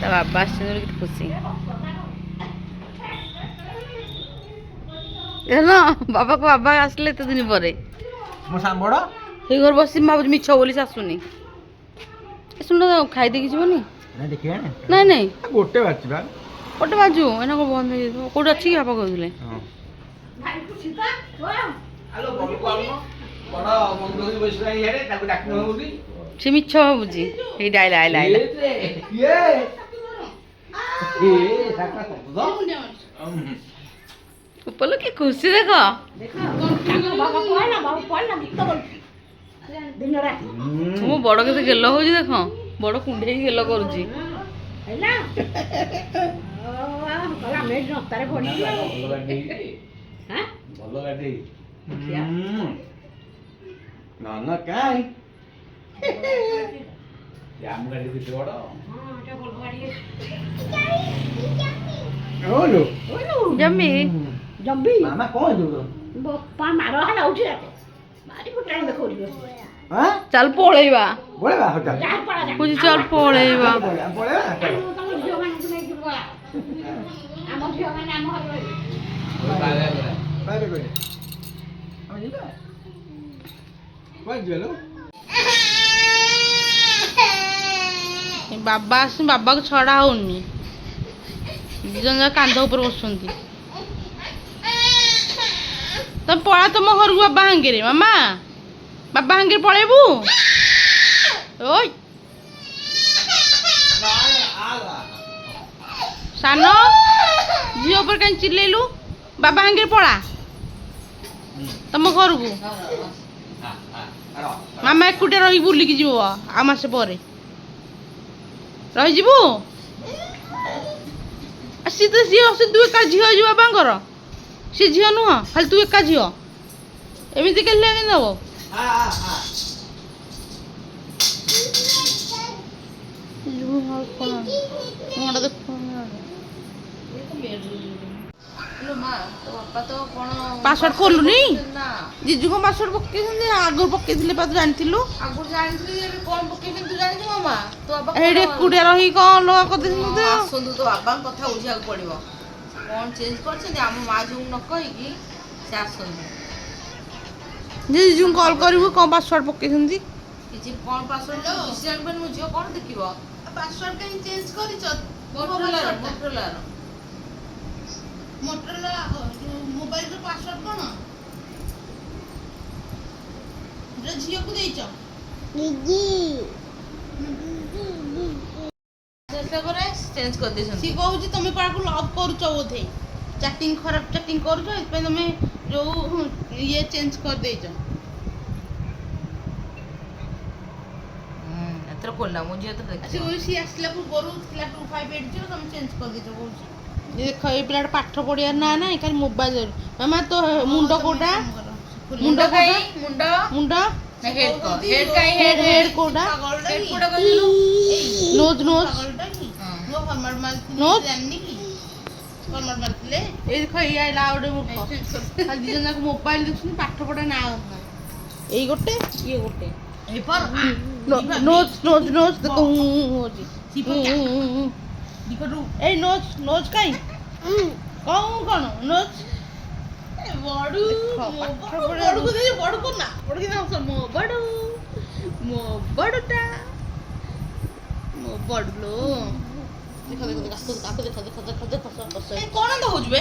ତା ବାବା ଆସିଛନ୍ତି ବୋଲି କେତେ ଖୁସି। ନା ବାବାକୁ ବାବା ଆସିଲେ ଏତେ ଦିନ ପରେ ମୋ ବଡ଼ ସେଇ ଘରେ ବସି ଭାବୁଛି ମିଛ ବୋଲି ସେ ଆସୁନି। ଶୁଣ ଖାଇଦେଇକି ଯିବନି? ଦେଖିବା ନାଇଁ ନାଇଁ ଗୋଟେ ବାଜିଛି ବା। ଗୋଟେ ବାଜୁ ଏଇନା କଣ ବନ୍ଦ ହେଇଯାଇଥିବ। କୋଉଠି ଅଛି କି ବାପା କହୁଥିଲେ? ସେ ମିଛ ଭାବୁଛି। ଏଇଟା ଆଇଲା ଆଇଲା ଆଇଲା। ଉପଲ କି ଖୁସି ଦେଖ। ମୋ ବଡ କେତେ ଗେଲ ହଉଛି ଦେଖ। ବଡ କୁଣ୍ଡେଇକି ଗେଲ କରୁଛି। ଜମି ମାମା କଣ ଚାଲ ପଳେଇବା। ପଳେଇବା କହୁଛି ଚାଲ ପଳେଇବା। ବାବା ଆସି ବାବାକୁ ଛଡା ହଉନି। ଦି ଜଣ ଯାକ କାନ୍ଧ ଉପରେ ବସୁଛନ୍ତି। ତମେ ପଳା ତମ ଘରକୁ ବାବା ହାଙ୍ଗିରେ। ମାମା ବାବା ହାଙ୍ଗିରେ ପଳେଇବୁ। ଓଇ ସାନ ଝିଅ ଉପରେ କାହିଁ ଚିଲେଇଲୁ? ବାବା ହାଙ୍ଗିରେ ପଳା ତମ ଘରକୁ। ମାମା ଏକୁଟିଆ ରହି ବୁଲିକି ଯିବ ଆଉ ମାସେ ପରେ। ରହିଯିବୁ? ସିଏ ତ ଝିଅ, ସେ ତୁ ଏକା ଝିଅ ହେଇଯିବ ବାବାଙ୍କର। ସେ ଝିଅ ନୁହଁ, ଖାଲି ତୁ ଏକା ଝିଅ। ଏମିତି କେମିତି କେମିତି ହବ? ପାସୱାର୍ଡ ଖୋଲୁନି? ଜିଜୁ କଣ ପାସୱାର୍ଡ ପକେଇଛନ୍ତି? ଆଗରୁ ପକେଇଥିଲେ ପା, ତୁ ଜାଣିଥିଲୁ? ଏଇଠି ଏକୁଟିଆ ରହି କଣ ଅଲଗା କରିଦେଇଛନ୍ତି? ଆସନ୍ତୁ ତ ବାବାଙ୍କ କଥା ବୁଝିବାକୁ ପଡିବ। କଣ ଚେଞ୍ଜ କରିଛନ୍ତି ଆମ ମା ଯୋଉ ନ କହିକି ସେ ଆସନ୍ତୁ। ଜିଜୁଙ୍କୁ କଲ୍ କରିବୁ କଣ ପାସୱାର୍ଡ ପକେଇଛନ୍ତି? କିଛି କଣ ପାସୱାର୍ଡ କିଛି ଜାଣିପାରୁନି। ମୋ ଝିଅ କଣ ଦେଖିବ? ପାସୱାର୍ଡ କାହିଁ ଚେଞ୍ଜ କରିଛ? ମୋଟରୋଲାର ମୋବାଇଲର ପାସୱାର୍ଡ କଣ? ଝିଅକୁ ଦେଇଛ? ଚେଞ୍ଜ କରିଦେଇଛନ୍ତି। ସିଏ କହୁଛି ତମେ କାହାକୁ ଲଭ୍ କରୁଛ ବୋଧେ, ଚାଟିଂ ଖରାପ ଚାଟିଂ କରୁଛ, ଏଥିପାଇଁ ତମେ ଯୋଉ ଇଏ ଚେଞ୍ଜ କରିଦେଇଛ। ଏଥର ଖୋଲା ମୋ ଝିଅ ତ ସେ କହୁଛି ସିଏ ଆସିଲା ପୂର୍ବରୁ ଥିଲା 2580, ତମେ ଚେଞ୍ଜ କରିଦେଇଛ କହୁଛି। ଦେଖ ଏଇ ପିଲାଟା ପାଠ ପଢିବାର ନା ନାହିଁ, ଖାଲି ମୋବାଇଲ ଧରୁ। ମାମା ତୋ ମୁଣ୍ଡ କୋଉଟା? ମୁଣ୍ଡ କୋଉଟା? ମୁଣ୍ଡ ହେଡ୍ କୋଉଟା? Nose nose nose. ଏଇ ଦେଖ ଏଇ ଆଇଲା ଆଉ ଗୋଟେ ମୂର୍ଖ। ଖାଲି ଦି ଜଣ ଯାକ ମୋବାଇଲ ଦେଖୁଛନ୍ତି, ପାଠ ପଢା ନା ନାହିଁ। ଏଇ ଗୋଟେ ଇଏ ଗୋଟେ। ନୋଜ ନୋଜ ନୋଜ ଦେଖ ହଉଛି। ଏଇ ନୋଜ ନୋଜ କାଇଁ କଣ ନୋଜ? କଣ ହଉଛି ବେ?